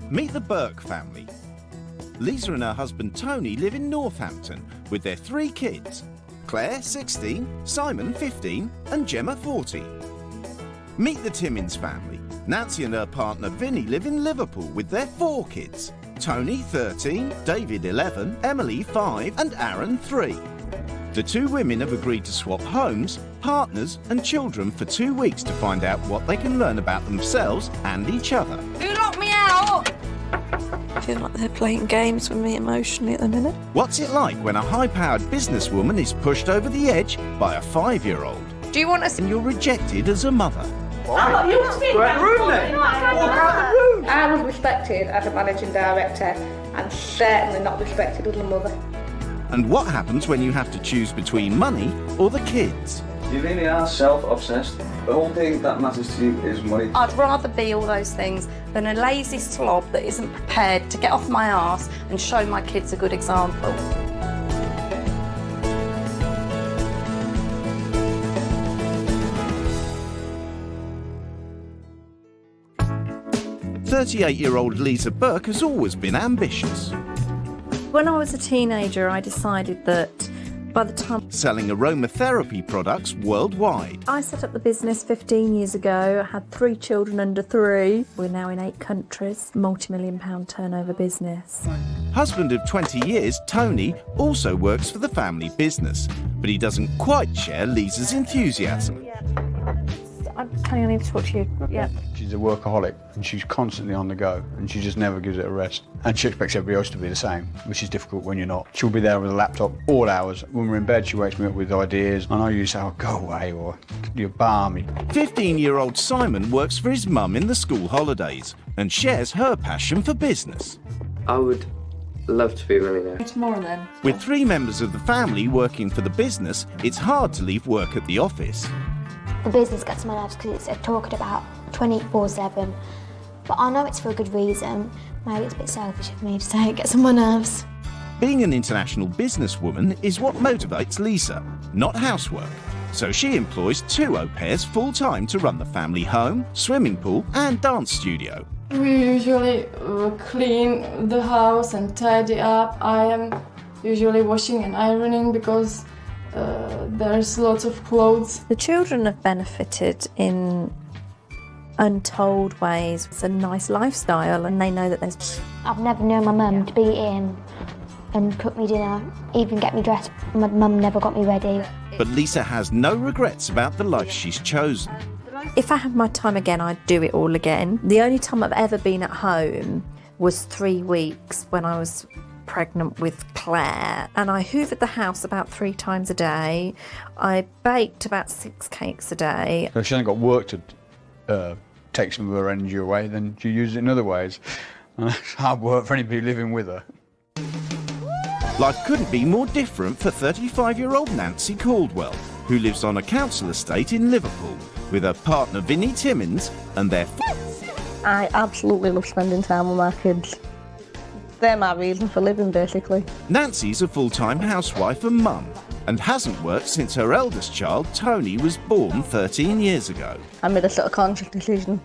Meet the Burke family. Lisa and her husband Tony live in Northampton with their 3 kids, Claire, 16, Simon, 15 and Gemma, 14. Meet the Timmins family. Nancy and her partner Vinnie live in Liverpool with their 4 kids, Tony, 13, David, 11, Emily, 5 and Aaron, 3. The 2 women have agreed to swap homes, partners and children for 2 weeks to find out what they can learn about themselves and each other. Who locked me out? I feel like they're playing games with me emotionally at the minute. What's it like when a high-powered businesswoman is pushed over the edge by a 5-year-old? Do you want us? And you're rejected as a mother. Go out the room then! Walk out the room! I was respected as a managing director and certainly not respected as a mother. And what happens when you have to choose between money or the kids? You really are self-obsessed. The whole thing that matters to you is money. I'd rather be all those things than a lazy slob that isn't prepared to get off my arse and show my kids a good example. "38-year-old Lisa Burke has always been ambitious, When I was a teenager, I decided that by the time selling aromatherapy products worldwide. I set up the business 15 years ago, I had 3 children under 3. We're now in 8 countries, multi-million-pound turnover business. Husband of 20 years, Tony, also works for the family business, but he doesn't quite share Lisa's enthusiasm. Tony, I need to talk to you. Yeah. She's a workaholic and she's constantly on the go and she just never gives it a rest. And she expects everybody else to be the same, which is difficult when you're not. She'll be there with a laptop all hours. When we're in bed, she wakes me up with ideas. And I usually say, oh, go away, or you're balmy. 15-year-old Simon works for his mum in the school holidays and shares her passion for business. I would love to be a millionaire. Tomorrow then. With 3 members of the family working for the business, it's hard to leave work at the office. The business gets on my nerves because it's talking about 24/7, but I know it's for a good reason. Maybe it's a bit selfish of me to say it gets on my nerves. Being an international businesswoman is what motivates Lisa, not housework. So she employs 2 au pairs full-time to run the family home, swimming pool and dance studio. We usually clean the house and tidy up. I am usually washing and ironing because there's lots of clothes. The children have benefited in untold ways. It's a nice lifestyle and they know that there's... I've never known my mum to be in and cook me dinner, even get me dressed. My mum never got me ready. But Lisa has no regrets about the life she's chosen. If I had my time again, I'd do it all again. The only time I've ever been at home was 3 weeks when I was pregnant with Claire, and I hoovered the house about 3 times a day. I baked about 6 cakes a day. So if she hasn't got work to take some of her energy away, then she uses it in other ways. It's hard work for anybody living with her. Life couldn't be more different for 35-year-old Nancy Caldwell, who lives on a council estate in Liverpool with her partner Vinnie Timmins and their... I absolutely love spending time with my kids. They're my reason for living, basically. Nancy's a full-time housewife and mum and hasn't worked since her eldest child, Tony, was born 13 years ago. I made a sort of conscious decision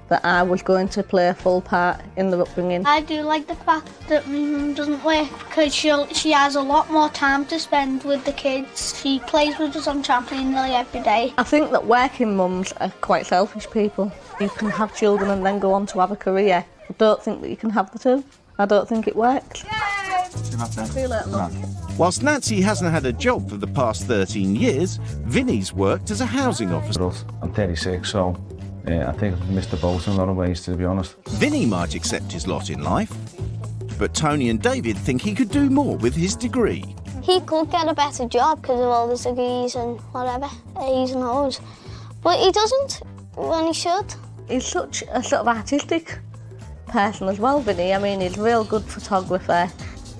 that I was going to play a full part in the upbringing. I do like the fact that my mum doesn't work because she has a lot more time to spend with the kids. She plays with us on trampoline nearly every day. I think that working mums are quite selfish people. You can have children and then go on to have a career. I don't think that you can have the 2. I don't think it works. See you later, Mum. Whilst Nancy hasn't had a job for the past 13 years, Vinnie's worked as a housing officer. I'm 36, so I think I've missed the boat in a lot of ways, to be honest. Vinnie might accept his lot in life, but Tony and David think he could do more with his degree. He could get a better job because of all the degrees and whatever, A's and O's, but he doesn't when he should. He's such a sort of artistic person as well, Vinnie. I mean, he's a real good photographer.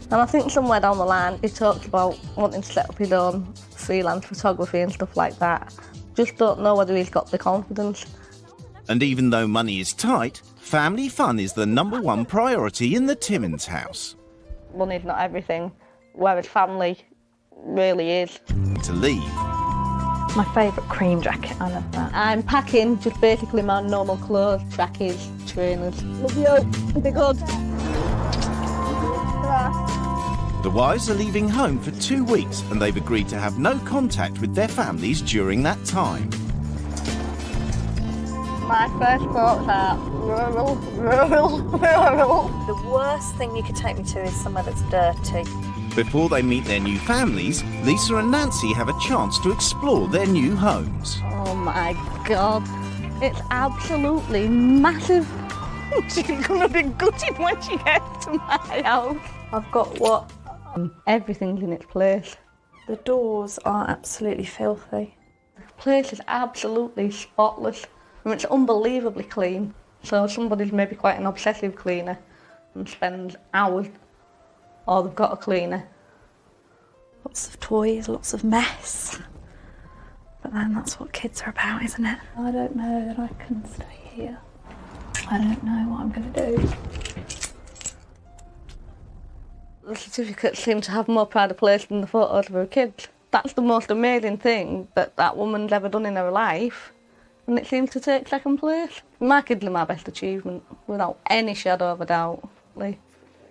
And I think somewhere down the line, he talked about wanting to set up his own freelance photography and stuff like that. Just don't know whether he's got the confidence. And even though money is tight, family fun is the #1 priority in the Timmins house. Money's not everything, whereas family really is. To leave. My favourite cream jacket, I love that. I'm packing just basically my normal clothes, trackies, trainers. Love you. Be good. The wives are leaving home for 2 weeks and they've agreed to have no contact with their families during that time. My first thoughts are rural. The worst thing you could take me to is somewhere that's dirty. Before they meet their new families, Lisa and Nancy have a chance to explore their new homes. Oh my God. It's absolutely massive. She's going to be gutted when she gets to my house. I've got what? Everything's in its place. The doors are absolutely filthy. The place is absolutely spotless. I mean, it's unbelievably clean. So somebody's maybe quite an obsessive cleaner and spends hours, or they've got a cleaner. Lots of toys, lots of mess. But then that's what kids are about, isn't it? I don't know that I can stay here. I don't know what I'm going to do. The certificates seem to have more pride of place than the photos of her kids. That's the most amazing thing that woman's ever done in her life, and it seems to take second place. My kids are my best achievement, without any shadow of a doubt.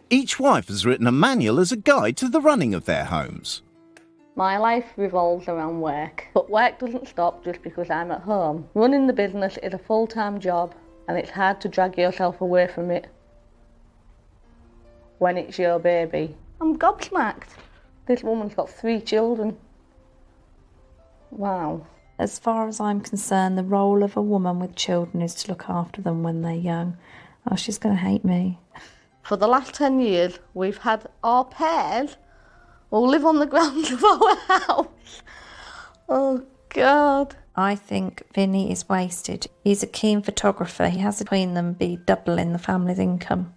Each wife has written a manual as a guide to the running of their homes. My life revolves around work, but work doesn't stop just because I'm at home. Running the business is a full-time job, and it's hard to drag yourself away from it when it's your baby. I'm gobsmacked. This woman's got 3 children. Wow. As far as I'm concerned, the role of a woman with children is to look after them when they're young. Oh, she's going to hate me. For the last 10 years, we've had our pairs all live on the grounds of our house. Oh, God. I think Vinny is wasted. He's a keen photographer. He has between them be doubling the family's income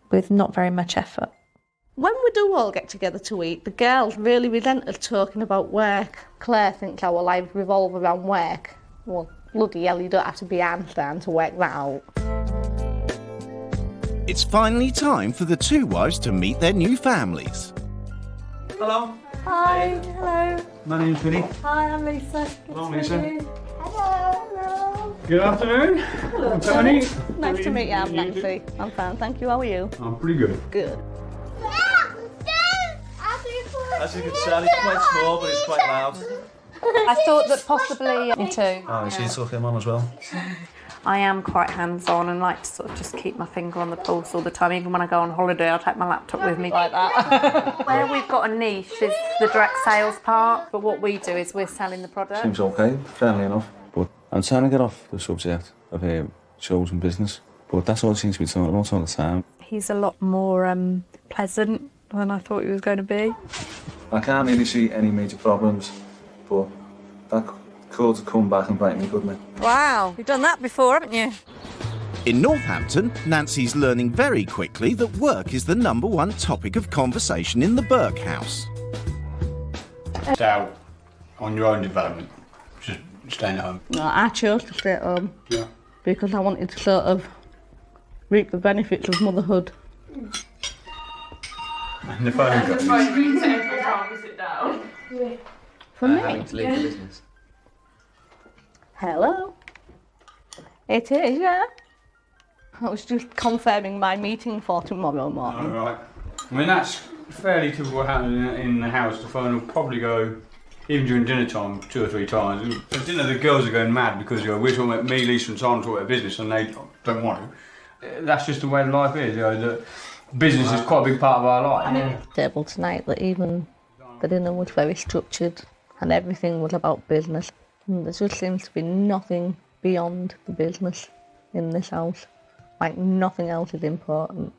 with not very much effort. When we do all get together to eat, the girls really resent us talking about work. Claire thinks our lives revolve around work. Well, bloody hell, you don't have to be Einstein to work that out. It's finally time for the 2 wives to meet their new families. Hello. Hi, hello. My name's Vinny. Hi, I'm Lisa. Hello, Lisa. Hello. Good afternoon. Hello, I'm Tony. Nice to meet you, I'm Nancy. I'm fine, thank you. How are you? I'm pretty good. Good. As you can tell, it's quite small, but it's quite loud. I thought that possibly... Me too. Oh, she took him on as well. I am quite hands-on and like to sort of just keep my finger on the pulse all the time. Even when I go on holiday, I'll take my laptop with me. Like that. Where we've got a niche is the direct sales part, but what we do is we're selling the product. Seems okay, friendly enough. But I'm trying to get off the subject of shows and business. But that's all it seems to be talking about all the time. He's a lot more pleasant than I thought he was going to be. I can't really see any major problems, but that could come back and bite me, couldn't it? Wow, you've done that before, haven't you? In Northampton, Nancy's learning very quickly that work is the #1 topic of conversation in the Burke house. It's out on your own development, just staying at home. No, I chose to stay at home. Yeah. Because I wanted to sort of reap the benefits of motherhood. And the phone got For me? Having to leave the business. Hello? It is, yeah. I was just confirming my meeting for tomorrow morning. All right. I mean, that's fairly typical what happens in the house. The phone will probably go, even during dinner time, 2 or 3 times. At dinner, the girls are going mad because we're talking about me, Lisa and Simon talking about business and they don't want to. That's just the way life is. The business is quite a big part of our life. Table tonight that even the dinner was very structured and everything was about business. And there just seems to be nothing beyond the business in this house. Like nothing else is important.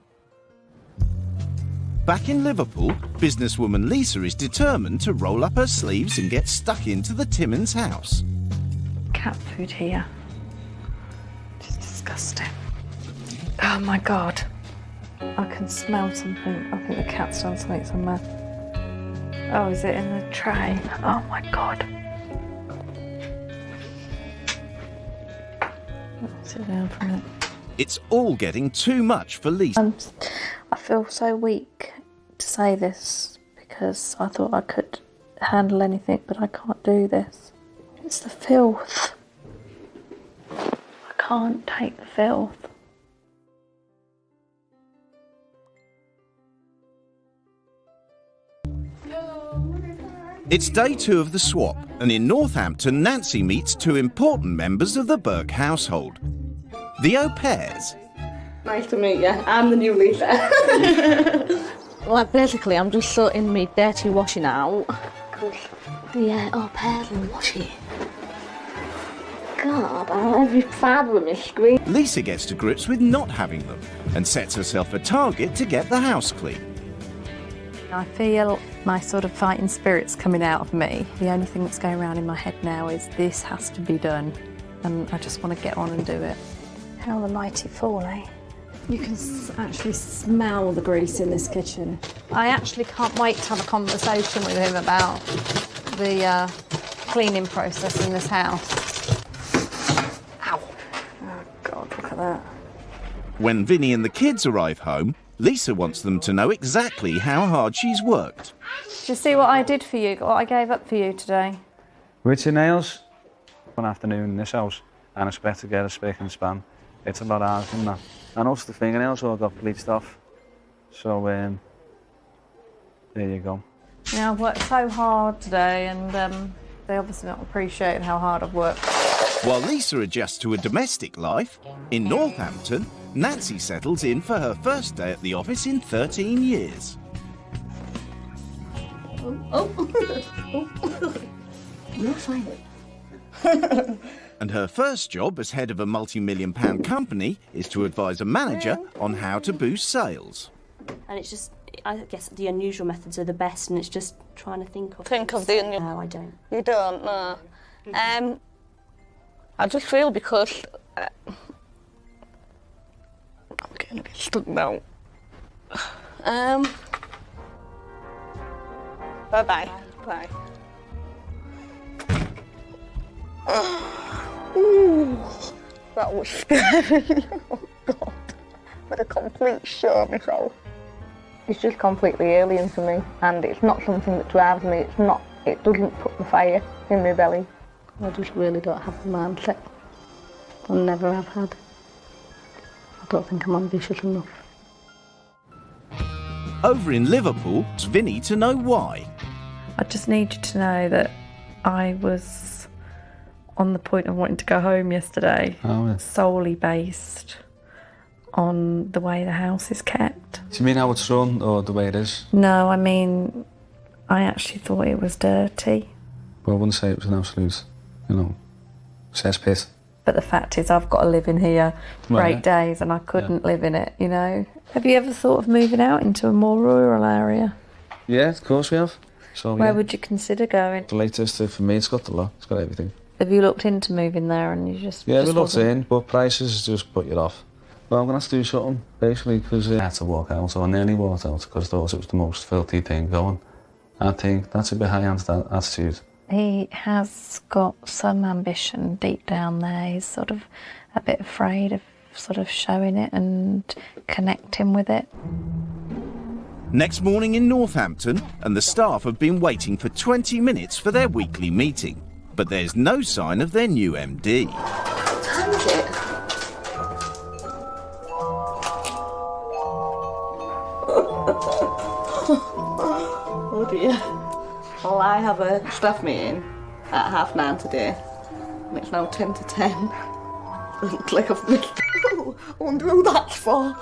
Back in Liverpool, businesswoman Lisa is determined to roll up her sleeves and get stuck into the Timmins house. Cat food here. Just disgusting. Oh my God. I can smell something. I think the cat's done something somewhere. Oh, is it in the tray? Oh my God. Sit down for a minute. It's all getting too much for Lisa. I feel so weak to say this because I thought I could handle anything, but I can't do this. It's the filth. I can't take the filth. It's day 2 of the swap, and in Northampton, Nancy meets 2 important members of the Burke household. The au pairs. Nice to meet you. I'm the new Lisa. Well, basically, I'm just sorting my dirty washing out. Because the au pairs are washing. God, every fibre of my screen. Lisa gets to grips with not having them and sets herself a target to get the house clean. I feel my sort of fighting spirit's coming out of me. The only thing that's going around in my head now is this has to be done, and I just want to get on and do it. How the mighty fall, eh? You can actually smell the grease in this kitchen. I actually can't wait to have a conversation with him about the cleaning process in this house. Ow. Oh, God, look at that. When Vinny and the kids arrive home, Lisa wants them to know exactly how hard she's worked. Do you see what I did for you, what I gave up for you today? With your nails, one afternoon in this house, and expect to get a spick and span. It's a lot harder than that. And also the fingernails all got bleached off. So, there you go. Yeah, I've worked so hard today, and they obviously don't appreciate how hard I've worked. While Lisa adjusts to a domestic life, in Northampton, Nancy settles in for her first day at the office in 13 years. You're fine. And her first job as head of a multi-million-pound company is to advise a manager on how to boost sales. And it's just, I guess the unusual methods are the best, and it's just trying to think of the unusual. No, I don't. You don't, no. I just feel because I'm getting a bit stuck now. Bye-bye. Bye. Ooh, that was scary. Oh, God. What a complete show myself. It's just completely alien to me, and it's not something that drives me. It doesn't put the fire in my belly. I just really don't have the mindset. I never have had. I don't think I'm ambitious enough. Over in Liverpool, it's Vinny to know why. I just need you to know that I was on the point of wanting to go home yesterday, solely based on the way the house is kept. Do you mean how it's run, or the way it is? No, I mean, I actually thought it was dirty. Well, I wouldn't say it was an absolute, cesspit. But the fact is, I've got to live in here for Right. 8 days, and I couldn't live in it, you know. Have you ever thought of moving out into a more rural area? Yeah, of course we have. So, Where would you consider going? The latest for me, it's got the lot. It's got everything. Have you looked into moving there and you just... Yeah, just we looked wasn't- in, but prices just put you off. Well, I'm going to have to do something, basically, because I had to walk out, or I nearly walked out, because I thought it was the most filthy thing going. I think that's a bit high-handed attitude. He has got some ambition deep down there. He's sort of a bit afraid of sort of showing it and connecting with it. Next morning in Northampton, and the staff have been waiting for 20 minutes for their weekly meeting. But there's no sign of their new MD. What time is it? Oh dear. Well, I have a staff meeting at 9:30 today, and it's now 10 to 10. Doesn't look like I've missed. I wonder who that's for.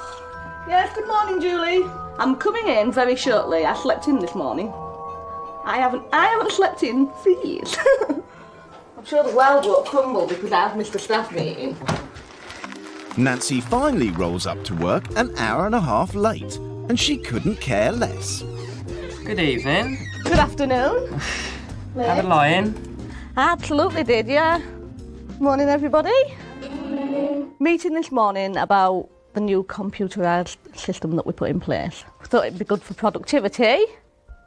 Yes, good morning, Julie. I'm coming in very shortly. I slept in this morning. I haven't slept in for years. I'm sure the world will crumble because I've missed a staff meeting. Nancy finally rolls up to work an hour and a half late, and she couldn't care less. Good evening. Good afternoon. Have a lie-in. I absolutely did, yeah. Morning, everybody. Meeting this morning about the new computerised system that we put in place. We thought it'd be good for productivity.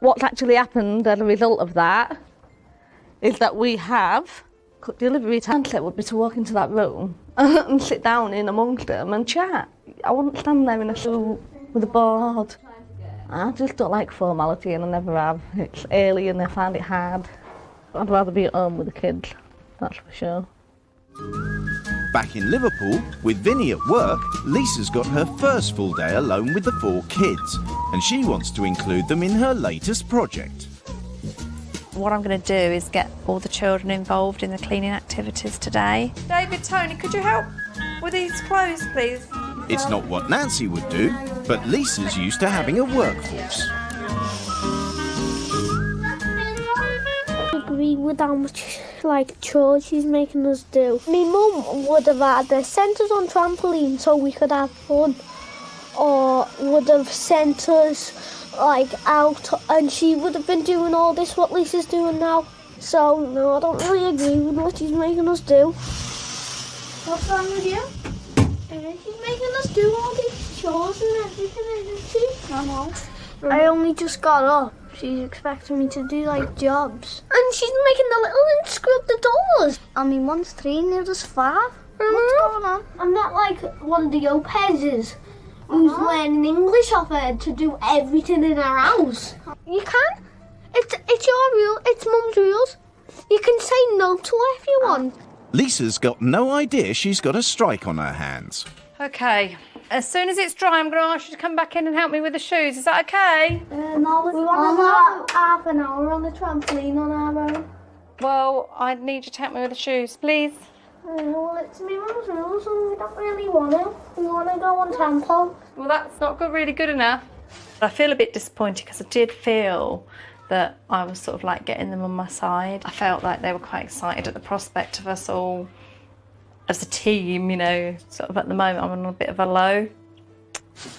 What's actually happened as a result of that is that we have cut delivery time. It would be to walk into that room and sit down in amongst them and chat. I wouldn't stand there in a suit with a board. I just don't like formality, and I never have. It's alien, I find it hard. I'd rather be at home with the kids, that's for sure. Back in Liverpool, with Vinny at work, Lisa's got her first full day alone with the 4 kids, and she wants to include them in her latest project. What I'm going to do is get all the children involved in the cleaning activities today. David, Tony, could you help with these clothes, please? It's not what Nancy would do, but Lisa's used to having a workforce. I agree with how much chores she's making us do. My mum would have either sent us on trampoline so we could have fun, or would have sent us out, and she would have been doing all this what Lisa's doing now. So no, I don't really agree with what she's making us do. What's wrong with you? She's making us do all these chores and everything, isn't she? I know. I only just got up. She's expecting me to do jobs. And she's making the little and scrub the doors. I mean, one's 3 and the other's 5. What's going on? I'm not like one of the Lopez's who's learning English off her to do everything in her house. You can. It's your rule. It's Mum's rules. You can say no to her if you want. Lisa's got no idea she's got a strike on her hands. OK, as soon as it's dry, I'm going to ask you to come back in and help me with the shoes. Is that OK? No, we want to half an hour on the trampoline on our own. Well, I need you to help me with the shoes, please. Well, it's my mum's rules and we don't really want to. We want to go on trampo. Well, that's not really good enough. I feel a bit disappointed because I did feel that I was sort of getting them on my side. I felt like they were quite excited at the prospect of us all as a team, sort of at the moment I'm on a bit of a low.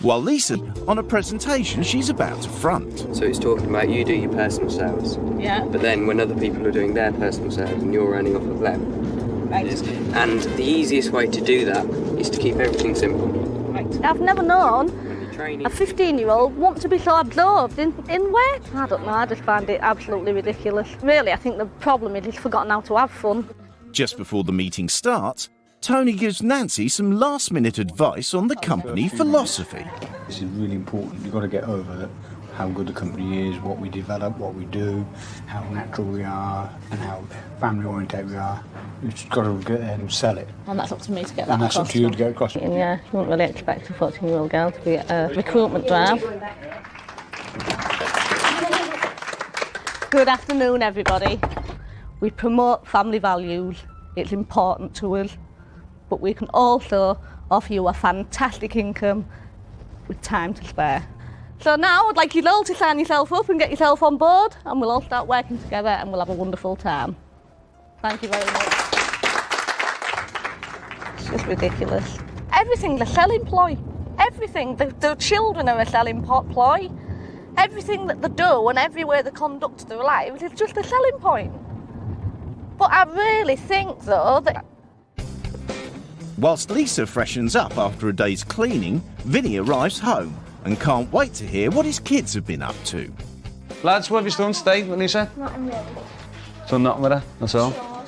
While Lisa, on a presentation she's about to front. So it's talking about you do your personal sales. Yeah. But then when other people are doing their personal sales and you're running off of them. Right. And the easiest way to do that is to keep everything simple. Right. I've never known a 15-year-old want to be so absorbed in work. I don't know, I just find it absolutely ridiculous. Really, I think the problem is he's forgotten how to have fun. Just before the meeting starts, Tony gives Nancy some last-minute advice on the company philosophy. This is really important. You've got to get over how good the company is, what we develop, what we do, how natural we are, and how family-oriented we are. You've just got to get there and sell it. And that's up to me to get that and that's across. Up to you to get across. Yeah, you wouldn't really expect a 14-year-old girl to be at a recruitment drive. Good afternoon, everybody. We promote family values. It's important to us. But we can also offer you a fantastic income with time to spare. So now I'd like you all to sign yourself up and get yourself on board, and we'll all start working together and we'll have a wonderful time. Thank you very much. It's just ridiculous. Everything's a selling ploy. Everything. The children are a selling ploy. Everything that they do and every way they conduct their lives is just a selling point. But I really think, though, that... Whilst Lisa freshens up after a day's cleaning, Vinny arrives home and can't wait to hear what his kids have been up to. Lads, what have you done today, Lisa? Nothing really. Done nothing with her, that's all.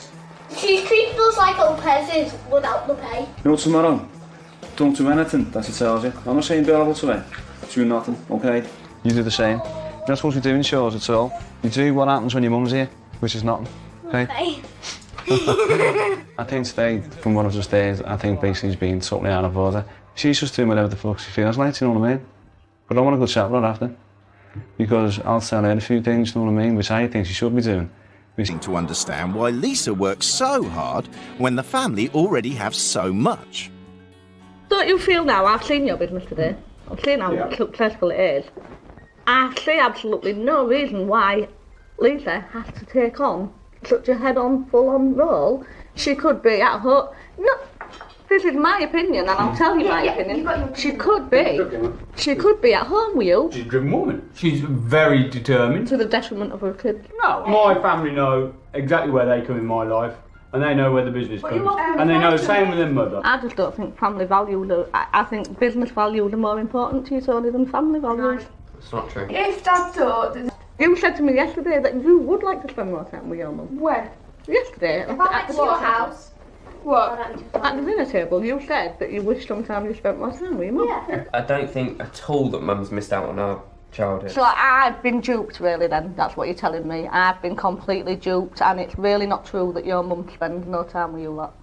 She treats us like Lopez's without the pay. You know tomorrow? Don't do anything, that's what it tells you. I'm not saying be horrible to me. Do nothing, okay? You do the same. You're not supposed to be doing chores at all. You do what happens when your mum's here, which is nothing, okay? I think today, from what I've just heard, I think basically he's been totally out of order. She's just doing whatever the fuck she feels like, you know what I mean? But I want a good chat with her after. Because I'll tell her a few things, you know what I mean, which I think she should be doing. To understand why Lisa works so hard when the family already have so much. Don't you feel now, I've seen your business today, I've seen how successful it is. I see absolutely no reason why Lisa has to take on such a head-on, full-on role. She could be at home. No, this is my opinion, and I'll tell you my opinion. She could be at home with you. She's a driven woman. She's very determined. To the detriment of her kids. No, my family know exactly where they come in my life, and they know where the business comes, and they know the same with their mother. I just don't think family values are... I think business values are more important to you, Tony, than family values. It's not true. If that's so... You said to me yesterday that you would like to spend more time with your mum. Where? Yesterday. If I went to your house. What? At the dinner table, you said that you wish sometimes you spent more time with your mum. Yeah. I don't think at all that Mum's missed out on our childhood. So I've been duped, really, then. That's what you're telling me. I've been completely duped, and it's really not true that your mum spends no time with you lot.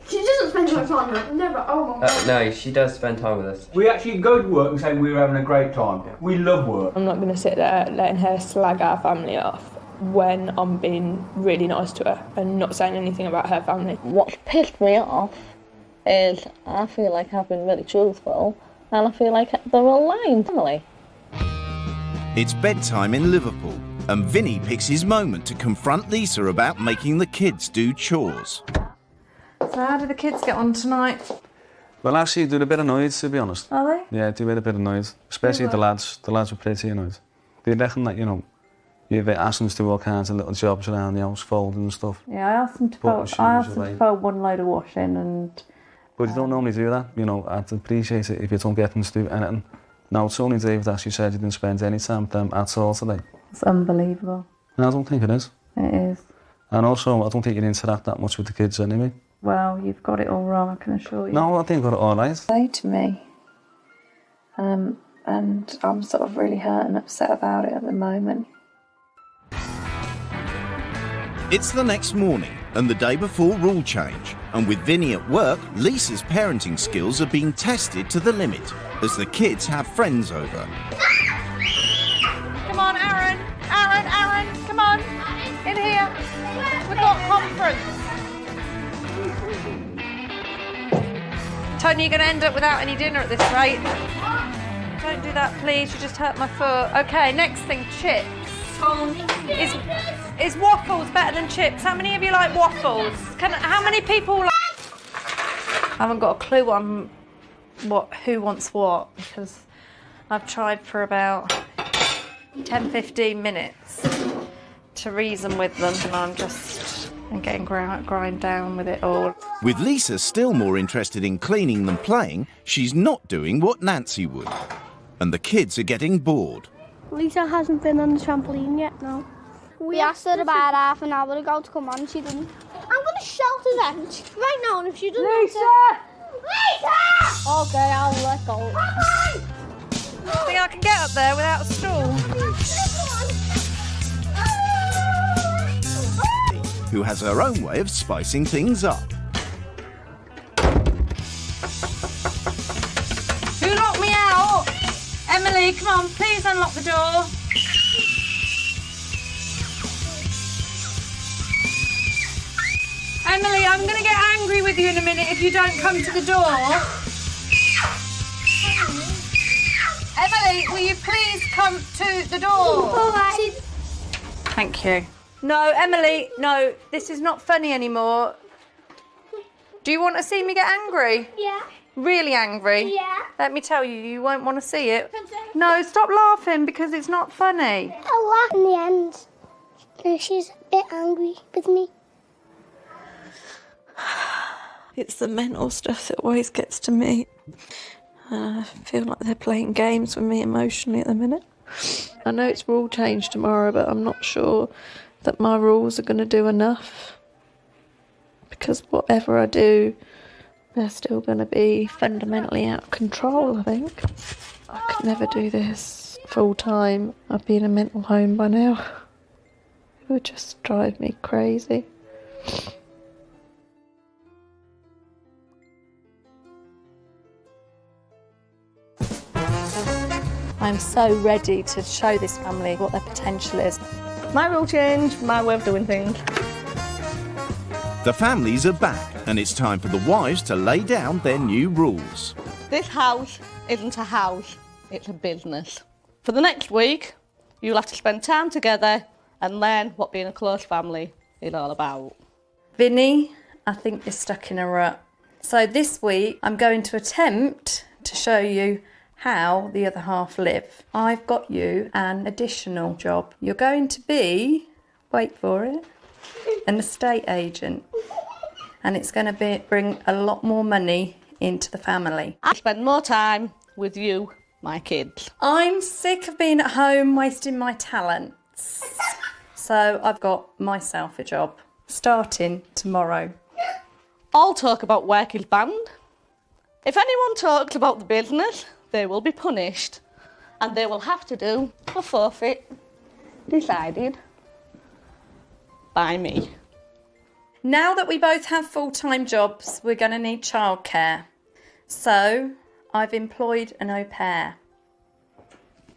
She doesn't spend too much time with us. Never. Oh my god. No, she does spend time with us. We actually go to work and say we're having a great time. We love work. I'm not going to sit there letting her slag our family off when I'm being really nice to her and not saying anything about her family. What's pissed me off is I feel like I've been really truthful and I feel like they're all lying to me. It's bedtime in Liverpool, and Vinny picks his moment to confront Lisa about making the kids do chores. So how do the kids get on tonight? Well, actually, do a bit of noise, to be honest. Are they? Yeah, do a bit of noise. Especially the lads. The lads were pretty annoyed. They reckon that, you know, you've asked them to do all kinds of little jobs around the house, folding and stuff. Yeah, I asked them to fold one load of washing and... But you don't normally do that, you know. I'd appreciate it if you don't get them to do anything. Now, it's only David actually said you didn't spend any time with them at all today. It's unbelievable. No, I don't think it is. It is. And also, I don't think you interact that much with the kids anyway. Well, you've got it all wrong, I can assure you. No, I think I got it all right. Say to me, and I'm sort of really hurt and upset about it at the moment. It's the next morning and the day before rule change, and with Vinny at work, Lisa's parenting skills are being tested to the limit as the kids have friends over. Come on, Aaron, come on, in here. We've got conference. Tony, you're going to end up without any dinner at this rate. Don't do that, please. You just hurt my foot. Okay, next thing, chips. Is waffles better than chips? How many of you like waffles? How many people like... I haven't got a clue on who wants what, because I've tried for about 10-15 minutes to reason with them, and I'm getting grind down with it all. With Lisa still more interested in cleaning than playing, she's not doing what Nancy would. And the kids are getting bored. Lisa hasn't been on the trampoline yet, no. We asked her about half an hour ago to come on, she didn't. I'm going to shout at them right now, and if she doesn't... Lisa! Okay, I'll let go. I think I can get up there without a stool. Who has her own way of spicing things up. Who locked me out? Emily, come on, please unlock the door. Emily, I'm going to get angry with you in a minute if you don't come to the door. Emily, will you please come to the door? All right. Thank you. No, Emily, no, this is not funny anymore. Do you want to see me get angry? Yeah. Really angry? Yeah. Let me tell you, you won't want to see it. No, stop laughing because it's not funny. I laugh in the end. And she's a bit angry with me. It's the mental stuff that always gets to me. I feel like they're playing games with me emotionally at the minute. I know it's rule change tomorrow, but I'm not sure that my rules are going to do enough. Because whatever I do, they're still going to be fundamentally out of control, I think. I could never do this full time. I'd be in a mental home by now. It would just drive me crazy. I'm so ready to show this family what their potential is. My rule change, my way of doing things. The families are back, and it's time for the wives to lay down their new rules. This house isn't a house, it's a business. For the next week, you'll have to spend time together and learn what being a close family is all about. Vinny, I think you're stuck in a rut. So this week, I'm going to attempt to show you how the other half live. I've got you an additional job. You're going to be, wait for it, an estate agent. And it's going to bring a lot more money into the family. I spend more time with you, my kids. I'm sick of being at home wasting my talents. So I've got myself a job, starting tomorrow. All talk about work is banned. If anyone talks about the business, they will be punished, and they will have to do a forfeit decided by me. Now that we both have full-time jobs, we're going to need childcare. So I've employed an au pair.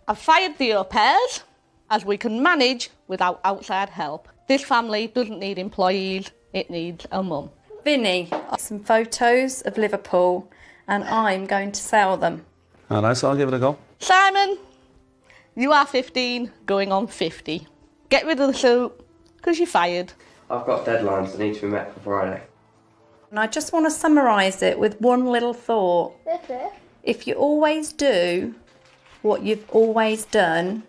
I've fired the au pairs as we can manage without outside help. This family doesn't need employees, it needs a mum. Vinny, some photos of Liverpool and I'm going to sell them. All right, so I'll give it a go. Simon, you are 15, going on 50. Get rid of the suit, because you're fired. I've got deadlines that need to be met for Friday. And I just want to summarise it with one little thought. If you always do what you've always done,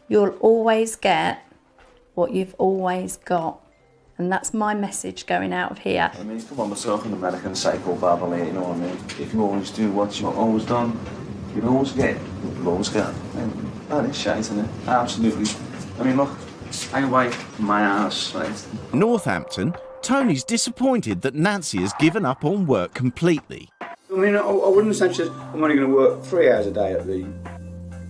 you'll always get what you've always got. And that's my message going out of here. I mean, come on, we're talking American psycho babble here, you know what I mean? If you always do what you've always done, you'll always get what you've always got. And that is shite, isn't it? Absolutely. I mean, look, I wipe my ass, right? Northampton, Tony's disappointed that Nancy has given up on work completely. I mean, I wouldn't essentially say I'm only going to work 3 hours a day at the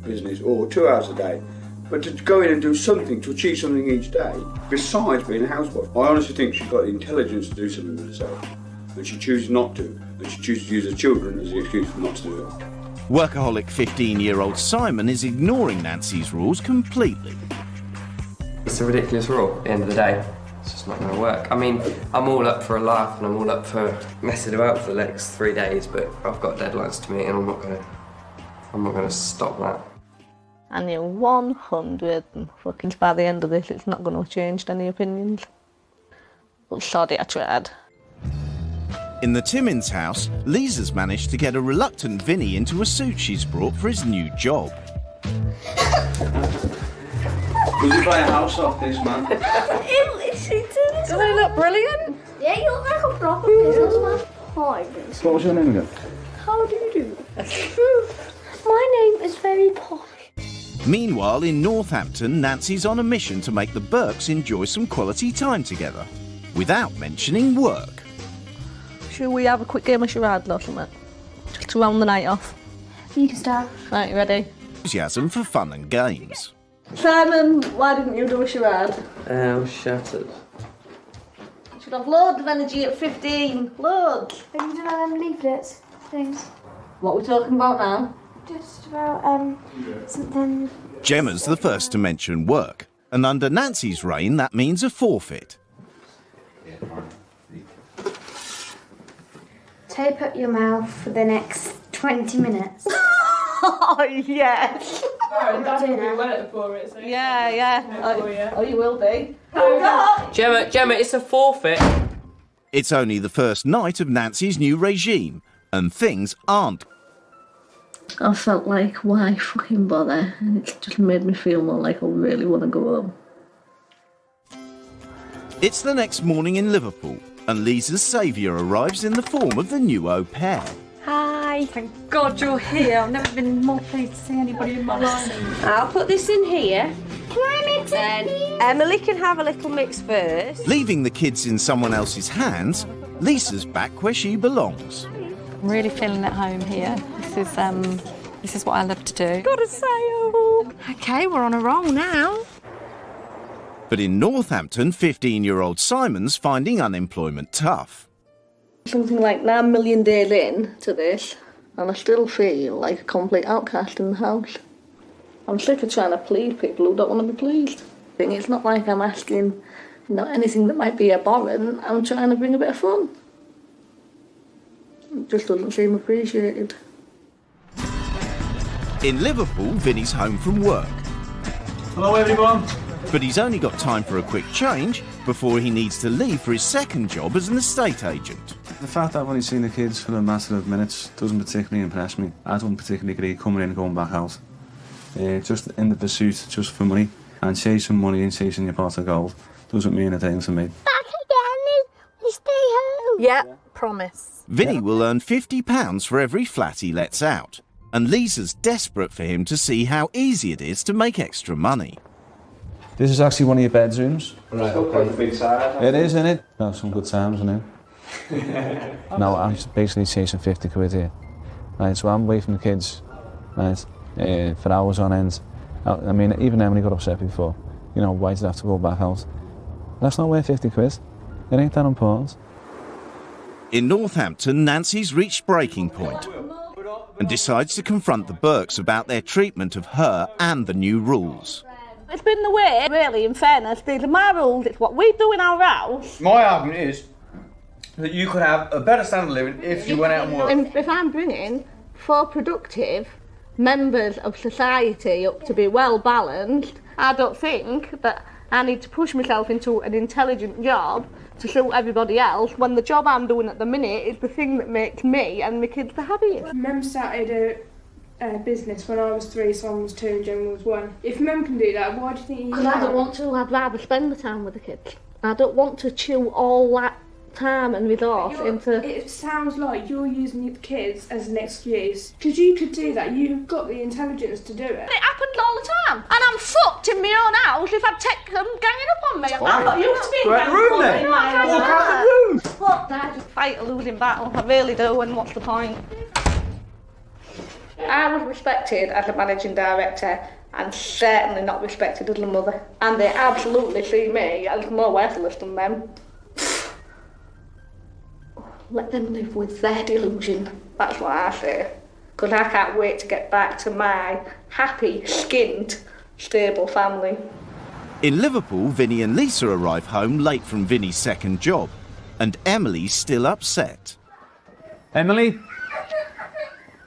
business or 2 hours a day, but to go in and do something, to achieve something each day, besides being a housewife. I honestly think she's got the intelligence to do something with herself, and she chooses not to, and she chooses to use her children as the excuse not to do it. Workaholic 15-year-old Simon is ignoring Nancy's rules completely. It's a ridiculous rule at the end of the day. It's just not going to work. I mean, I'm all up for a laugh and I'm all up for messing about for the next 3 days, but I've got deadlines to meet and I'm not going to stop that. And you're 100 and fucking by the end of this, it's not going to have changed any opinions. But sorry, I tried. In the Timmins house, Lisa's managed to get a reluctant Vinny into a suit she's brought for his new job. Will you buy a house off this, man? Do they look brilliant? Yeah, you look like a proper businessman. Hi, Vince. What was your name again? How do you do? My name is very posh. Meanwhile, in Northampton, Nancy's on a mission to make the Burkes enjoy some quality time together, without mentioning work. Should we have a quick game of charades or something? Just to round the night off. You can start. Right, you ready? Enthusiasm for fun and games. Simon, why didn't you do a charade? I'm shattered. You should have loads of energy at 15. Loads. Have you done them leaflets things? What are we talking about now? Just about something. Gemma's the first to mention work, and under Nancy's reign, that means a forfeit. Tape up your mouth for the next 20 minutes. Oh, yes. Daddy will be wet for it. So Yeah. Oh, you will be. Gemma, it's a forfeit. It's only the first night of Nancy's new regime, and things aren't. I felt like, why fucking bother? And it just made me feel more like I really want to go home. It's the next morning in Liverpool, and Lisa's saviour arrives in the form of the new au pair. Hi. Thank God you're here. I've never been more pleased to see anybody in my life. I'll put this in here. Can I mix Then Emily can have a little mix first. Leaving the kids in someone else's hands, Lisa's back where she belongs. I'm really feeling at home here. This is what I love to do. Got a sale. Okay, we're on a roll now. But in Northampton, 15-year-old Simon's finding unemployment tough. Something like 9 million days in to this, and I still feel like a complete outcast in the house. I'm sick of trying to please people who don't want to be pleased. It's not like I'm asking, anything that might be abhorrent. I'm trying to bring a bit of fun. It just doesn't seem appreciated. In Liverpool, Vinny's home from work. Hello, everyone. But he's only got time for a quick change before he needs to leave for his second job as an estate agent. The fact that I've only seen the kids for a matter of minutes doesn't particularly impress me. I don't particularly agree coming in and going back out. Just in the pursuit, just for money, and chasing money and chasing your pot of gold doesn't mean a thing to me. Back again, we stay home. Yeah, promise. Vinny will earn £50 for every flat he lets out, and Lisa's desperate for him to see how easy it is to make extra money. This is actually one of your bedrooms. Right, okay. Big size. It is, isn't it? Oh, some good times, isn't it? No, I'm basically chasing 50 quid here. Right, so I'm away from the kids, right, for hours on end. I mean, even Emily got upset before. Why did I have to go back out? That's not worth 50 quid. It ain't that important. In Northampton, Nancy's reached breaking point and decides to confront the Burkes about their treatment of her and the new rules. It's been the way, really, in fairness. These are my rules, it's what we do in our house. My argument is that you could have a better standard of living if you went out and worked. And if I'm bringing 4 productive members of society up to be well balanced, I don't think that I need to push myself into an intelligent job to suit everybody else when the job I'm doing at the minute is the thing that makes me and my kids the happiest. Mum started a business when I was 3, Simon was 2 and Gemma was 1. If Mum can do that, why do you think you Because I don't want to, I'd rather spend the time with the kids. I don't want to chew all that time and resource into... It sounds like you're using your kids as an excuse. Because you could do that, you've got the intelligence to do it. It happens all the time. And I'm fucked in my own house if I take them ganging up on me. I'm not used to being ganged up on in my own Walk out house. the room! Look, I just fight a losing battle. I really do, and what's the point? I was respected as a managing director and certainly not respected as a mother. And they absolutely see me as more worthless than them. Let them live with their delusion. That's what I say. Because I can't wait to get back to my happy, skinned, stable family. In Liverpool, Vinnie and Lisa arrive home late from Vinnie's second job, and Emily's still upset. Emily?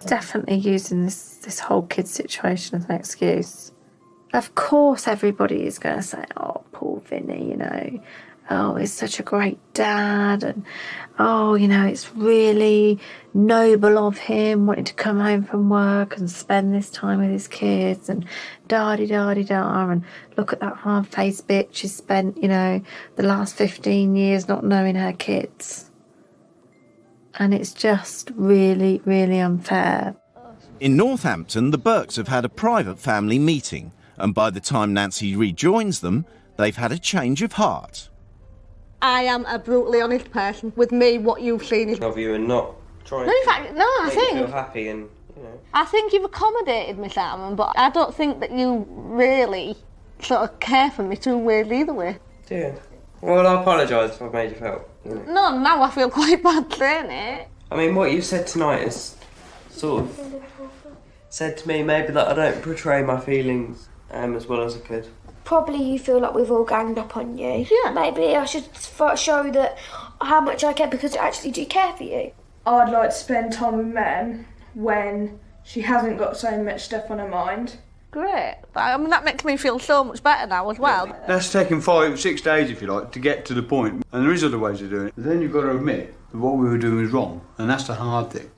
Definitely using this whole kid situation as an excuse. Of course everybody is going to say, oh, poor Vinnie, you know. Oh, he's such a great dad, and oh, you know, it's really noble of him wanting to come home from work and spend this time with his kids, and da-di-da-di-da, and look at that hard-faced bitch who's spent, you know, the last 15 years not knowing her kids. And it's just really, really unfair. In Northampton, the Burkes have had a private family meeting, and by the time Nancy rejoins them, they've had a change of heart. I am a brutally honest person. With me, what you've seen is... Of you and not trying No, in fact, no, I make think... you feel happy and, you know. I think you've accommodated me, Simon, but I don't think that you really sort of care for me 2 ways either way. Do you? Well, I apologise if I've made you feel, you know. No, now I feel quite bad saying it. I mean, what you said tonight is sort of said to me maybe that I don't portray my feelings as well as I could. Probably you feel like we've all ganged up on you. Yeah. Maybe I should show that how much I care because I actually do care for you. I'd like to spend time with Mum when she hasn't got so much stuff on her mind. Great. I mean, that makes me feel so much better now as well. That's taken 5, 6 days, if you like, to get to the point. And there is other ways of doing it. But then you've got to admit that what we were doing was wrong. And that's the hard thing.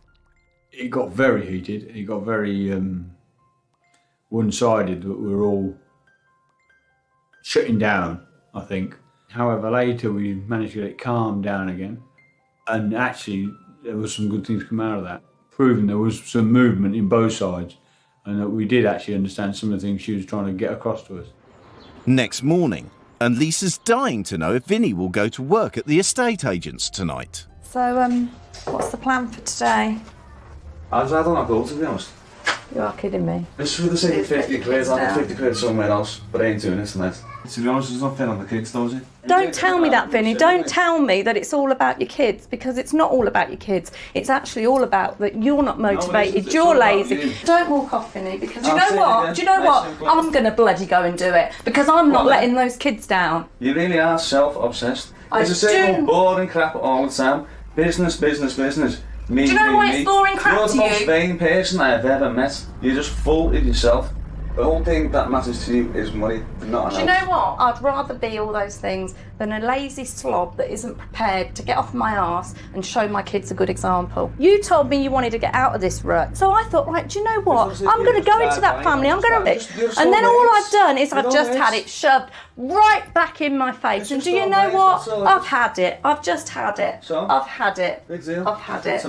It got very heated. It got very one-sided. That we were all shutting down, I think. However, later we managed to get it calmed down again. And actually, there was some good things come out of that. Proving there was some movement in both sides. And that we did actually understand some of the things she was trying to get across to us. Next morning, and Lisa's dying to know if Vinnie will go to work at the estate agents tonight. So, what's the plan for today? I don't have goal, to be honest. You are kidding me. It's for the sake of 50 quid, I'll have 50 quid somewhere else, but I ain't doing this tonight. To be honest, there's not fair on the kids, though, is it? Don't tell me that, Vinnie. Don't tell me that it's all about your kids, because it's not all about your kids. It's actually all about that you're not motivated, you're lazy. Don't walk off, Vinnie, because you know what? Do you know what? I'm going to bloody go and do it, because I'm not letting those kids down. You really are self-obsessed. It's the same old boring crap all the time. Business, business, business. Me, do you know why it's boring crap You're to the most you? vain person I have ever met. You're just full of yourself. The whole thing that matters to you is money, not Do you know what? I'd rather be all those things than a lazy slob that isn't prepared to get off my arse and show my kids a good example. You told me you wanted to get out of this rut, so I thought, right, do you know what? I'm going to go into that family, I'm going to... And then all I've done is I've just had it shoved right back in my face. And do you know what? I've had it. I've just had it. I've had it. I've had it.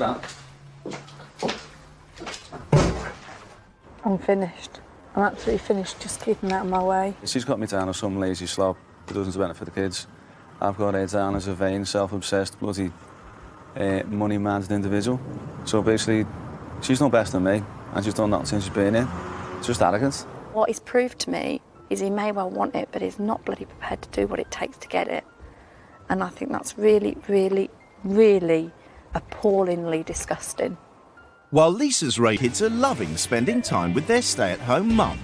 I'm finished. I'm absolutely finished. Just keep them out of my way. She's got me down as some lazy slob who doesn't benefit the kids. I've got her down as a vain, self-obsessed, bloody money-minded individual. So basically, she's no better than me, and she's done that since she's been here. It's just arrogance. What he's proved to me is he may well want it, but he's not bloody prepared to do what it takes to get it. And I think that's really, really, really appallingly disgusting. While Lisa's kids are loving spending time with their stay-at-home mum.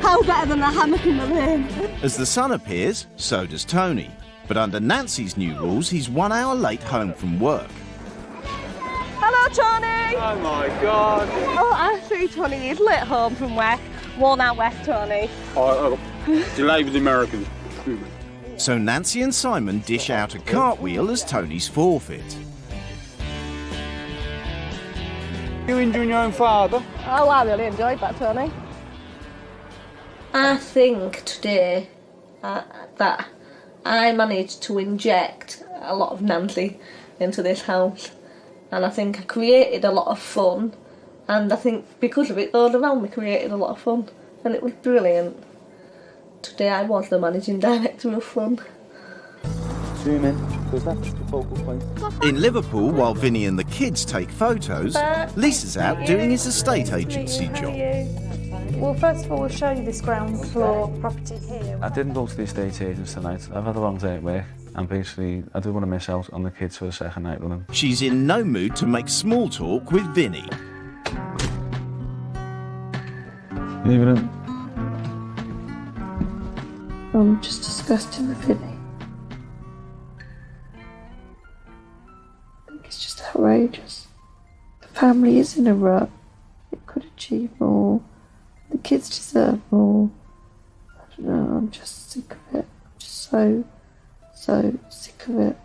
How better than a hammock in the rain? As the sun appears, so does Tony. But under Nancy's new rules, he's 1 hour late home from work. Hello, Tony! Oh my God! Oh, I see, Tony. He's late home from work. 1 hour, Tony. Delay with the Americans. So Nancy and Simon dish out a cartwheel as Tony's forfeit. You enjoying your own father? Oh, I really enjoyed that, Tony. I think today that I managed to inject a lot of Nancy into this house, and I think I created a lot of fun, and I think because of it those around me created a lot of fun, and it was brilliant. Today I was the managing director of fun. Zoom in, because that's the focal point. In Liverpool, while Vinny and the kids take photos, Lisa's out doing his estate agency job. Well, first of all, we'll show you this ground floor property here. I didn't go to the estate agents tonight. I've had a long day at work, and basically I didn't want to miss out on the kids for the second night with them. She's in no mood to make small talk with Vinny. Evening. I'm just disgusted with Vinny. I think it's just outrageous. The family is in a rut. It could achieve more. The kids deserve more. I don't know, I'm just sick of it. I'm just so sick of it.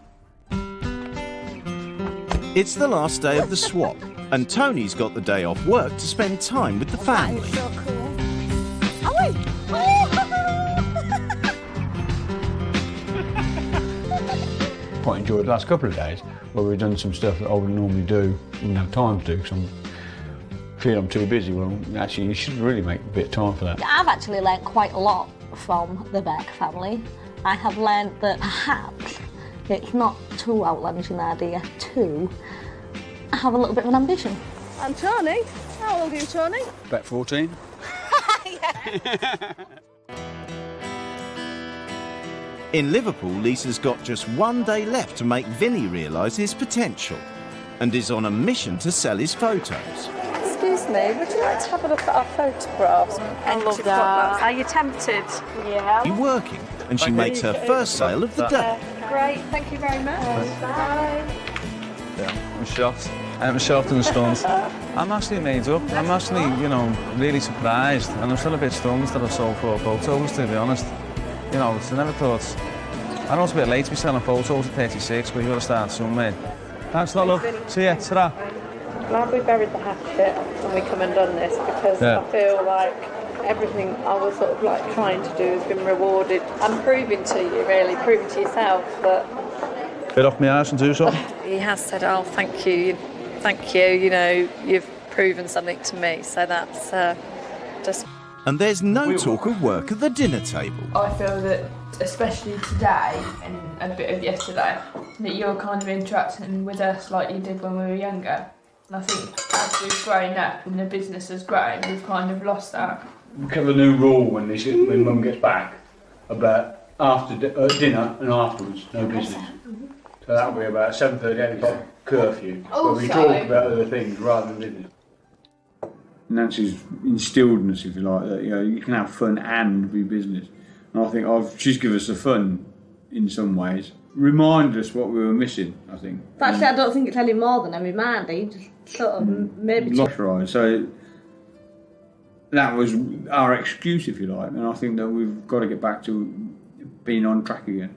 It's the last day of the swap, and Tony's got the day off work to spend time with the family. So cool. Quite enjoyed the last couple of days where we've done some stuff that I would normally do, wouldn't have time to do because I feel I'm too busy. Well, actually, you should really make a bit of time for that. I've actually learnt quite a lot from the Beck family. I have learnt that perhaps it's not too outlandish an idea to have a little bit of an ambition. And Tony, how old are you, Tony? About 14. In Liverpool, Lisa's got just 1 day left to make Vinny realise his potential and is on a mission to sell his photos. Excuse me, would you like to have a look at our photographs? I love that. Are you tempted? Yeah. She's working, and she makes her first sale of the day. Great, thank you very much. Bye. Yeah, I'm shocked. I'm shocked and stunned. I'm actually made up. I'm actually, really surprised, and I'm still a bit stunned that I've sold 4 photos, to be honest. I never thought. I know it's a bit late to be selling photos at 36, but you've got to start somewhere. Thanks a lot, love. See ya. Ta-ra. Glad we buried the hatchet and we come and done this, because I feel like everything I was sort of like trying to do has been rewarded. I'm proving to you, really, proving to yourself that... Bit off my arse and do something. He has said, oh, thank you, you've proven something to me, so that's just... And there's no talk of work at the dinner table. I feel that, especially today and a bit of yesterday, that you're kind of interacting with us like you did when we were younger. And I think as we've grown up and the business has grown, we've kind of lost that. We have a new rule when Mum gets back about after dinner and afterwards, no business. So that'll be about 7:30, 8 o'clock curfew, where we talk about other things rather than business. Nancy's instilled in us, if you like, that you can have fun and be business. And I think she's given us the fun in some ways. Reminded us what we were missing, I think. Actually, I don't think it's any more than a reminder. You just sort of maybe... Lost right. So that was our excuse, if you like. And I think that we've got to get back to being on track again.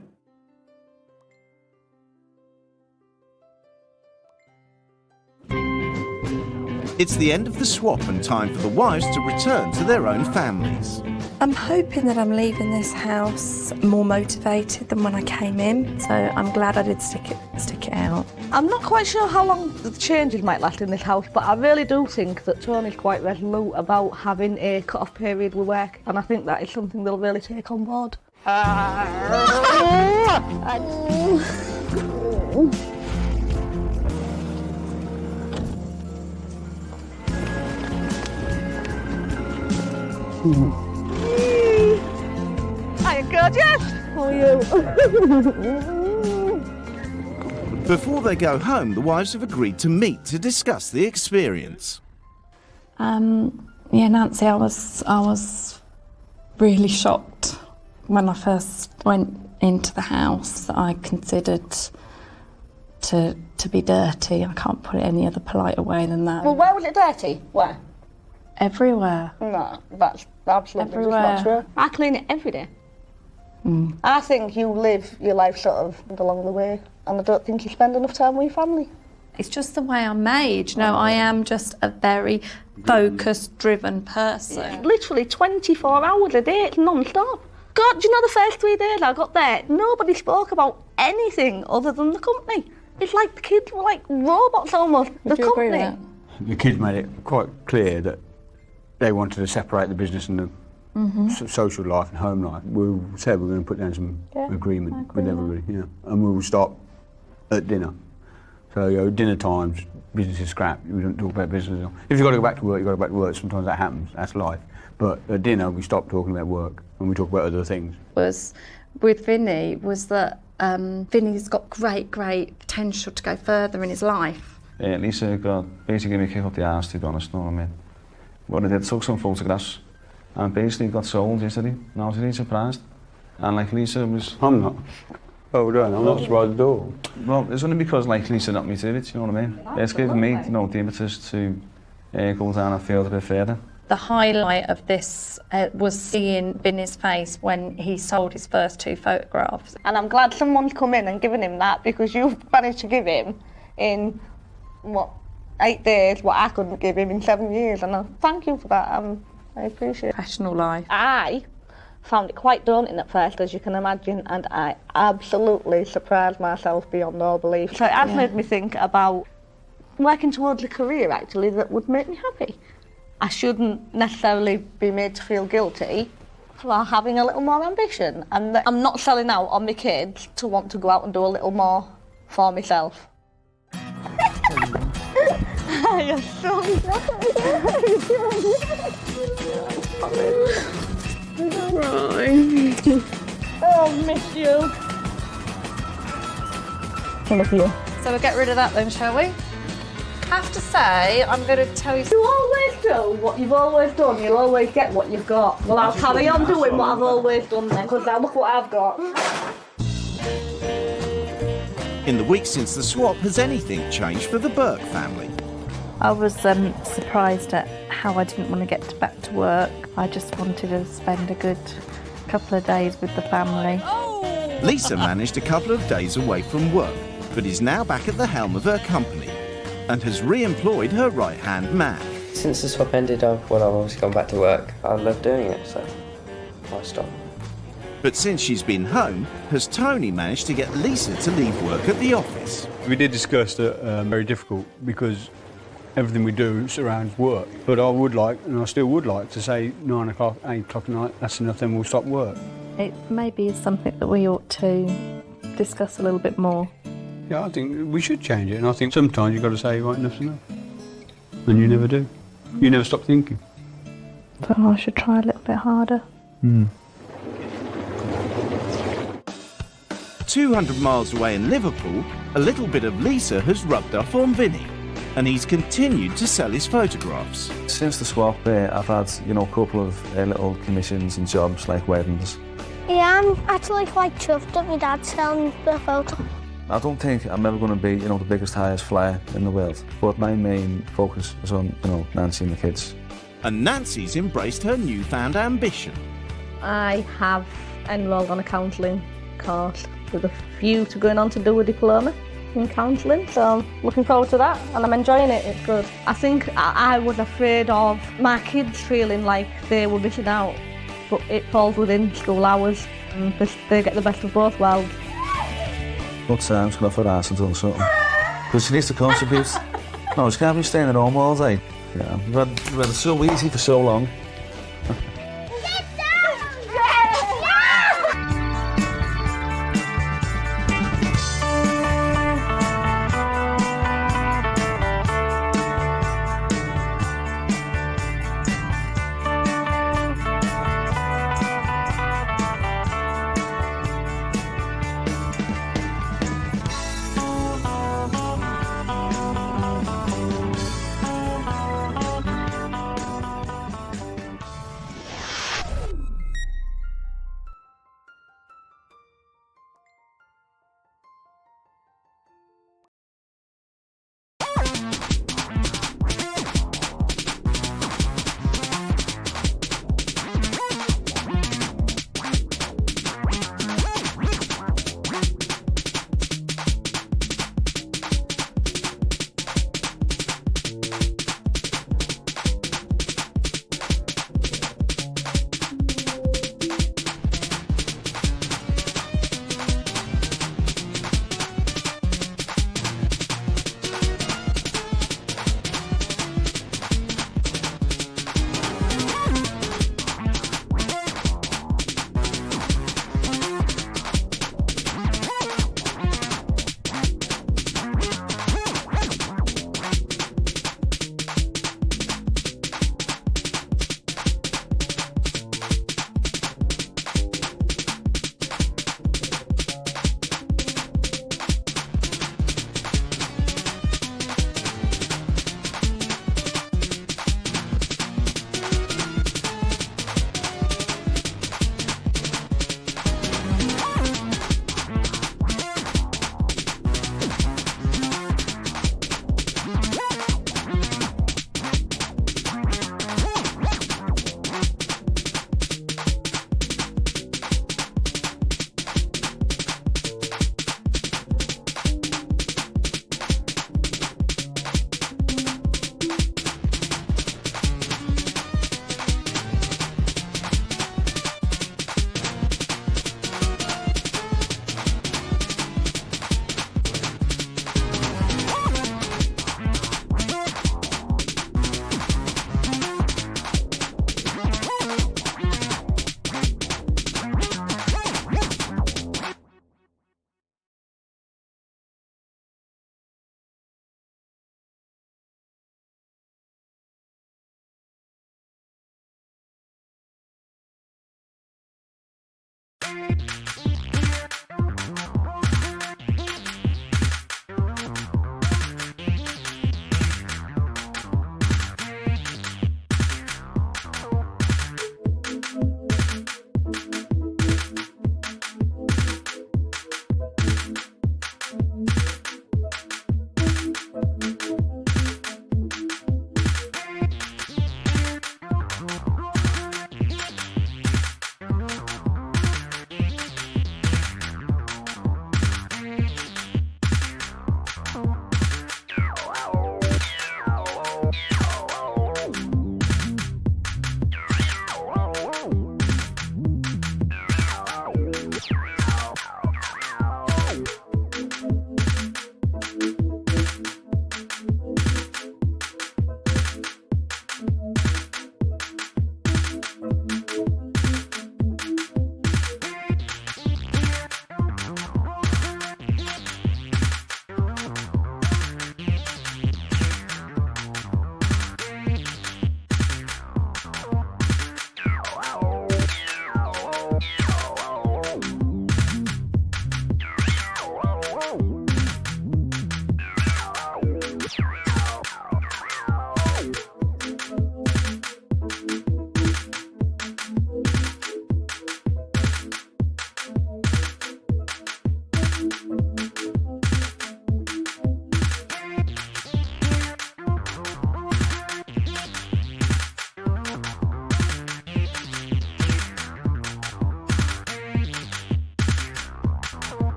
It's the end of the swap and time for the wives to return to their own families. I'm hoping that I'm leaving this house more motivated than when I came in, so I'm glad I did stick it out. I'm not quite sure how long the changes might last in this house, but I really do think that Tony's quite resolute about having a cut-off period with work, and I think that is something they'll really take on board. Hiya, gorgeous. How are you? Before they go home, the wives have agreed to meet to discuss the experience. Yeah, Nancy, I was really shocked when I first went into the house that I considered to be dirty. I can't put it any other politer way than that. Well, where was it dirty? Where? Everywhere. No, that's absolutely Everywhere. just not true. I clean it every day. I think you live your life sort of along the way, and I don't think you spend enough time with your family. It's just the way I'm made. You know, I am just a very focused, driven person. Literally 24 hours a day, it's non-stop. God, do you know the first 3 days I got there, nobody spoke about anything other than the company. It's like the kids were like robots almost. Would you agree with that? The kids made it quite clear that they wanted to separate the business and the social life and home life. We said we're going to put down some agreement with everybody, and we will stop at dinner. So, dinner times, business is scrap. We don't talk about business. If you've got to go back to work, you've got to go back to work. Sometimes that happens. That's life. But at dinner, we stop talking about work and we talk about other things. Was with Vinny was that Vinny's got great potential to go further in his life. Lisa got basically me kick up the arse, to be honest, you know what I mean? What I did, took some photographs and basically got sold yesterday. And I was really surprised. And like Lisa was... I'm not. Oh, done. I'm not surprised at all. Well, it's only because like Lisa knocked me to it, you know what I mean? It's given me, the impetus to go down and field a bit further. The highlight of this was seeing Vinny's face when he sold his first 2 photographs. And I'm glad someone's come in and given him that, because you've managed to give him in, 8 days, what I couldn't give him in 7 years. And I thank you for that. I appreciate it. Professional life. I found it quite daunting at first, as you can imagine, and I absolutely surprised myself beyond all belief. So it has made me think about working towards a career, actually, that would make me happy. I shouldn't necessarily be made to feel guilty for having a little more ambition, and that I'm not selling out on my kids to want to go out and do a little more for myself. You're so Oh, miss you. I love you. So we'll get rid of that then, shall we? Have to say, I'm going to tell you... You always do what you've always done. You'll always get what you've got. Well, I'll carry on doing what I've always done then, because now look what I've got. In the week since the swap, has anything changed for the Burke family? I was surprised at how I didn't want to get back to work. I just wanted to spend a good couple of days with the family. Lisa managed a couple of days away from work, but is now back at the helm of her company and has re-employed her right-hand man. Since the swap ended, I've obviously gone back to work. I love doing it, so I stopped. But since she's been home, has Tony managed to get Lisa to leave work at the office? We did discuss that very difficult, because everything we do surrounds work. But I would like, and I still would like, to say 9 o'clock, 8 o'clock at night, that's enough, then we'll stop work. It maybe is something that we ought to discuss a little bit more. Yeah, I think we should change it, and I think sometimes you've got to say, right, enough's enough. And you never do. You never stop thinking. But I should try a little bit harder. 200 miles away in Liverpool, a little bit of Lisa has rubbed off on Vinny, and he's continued to sell his photographs. Since the swap, I've had, a couple of little commissions and jobs like weddings. Yeah, I'm actually quite chuffed that my dad's selling the photo. I don't think I'm ever going to be, the biggest, highest flyer in the world, but my main focus is on, Nancy and the kids. And Nancy's embraced her newfound ambition. I have enrolled on a counselling course with a view to going on to do a diploma in counselling, so I'm looking forward to that, and I'm enjoying it. It's good. I think I was afraid of my kids feeling like they were missing out, but it falls within school hours and they get the best of both worlds. What time's going to for us and do something? Because she needs to contribute. No, she can't be staying at home all day. Yeah, we've had it so easy for so long. Bye.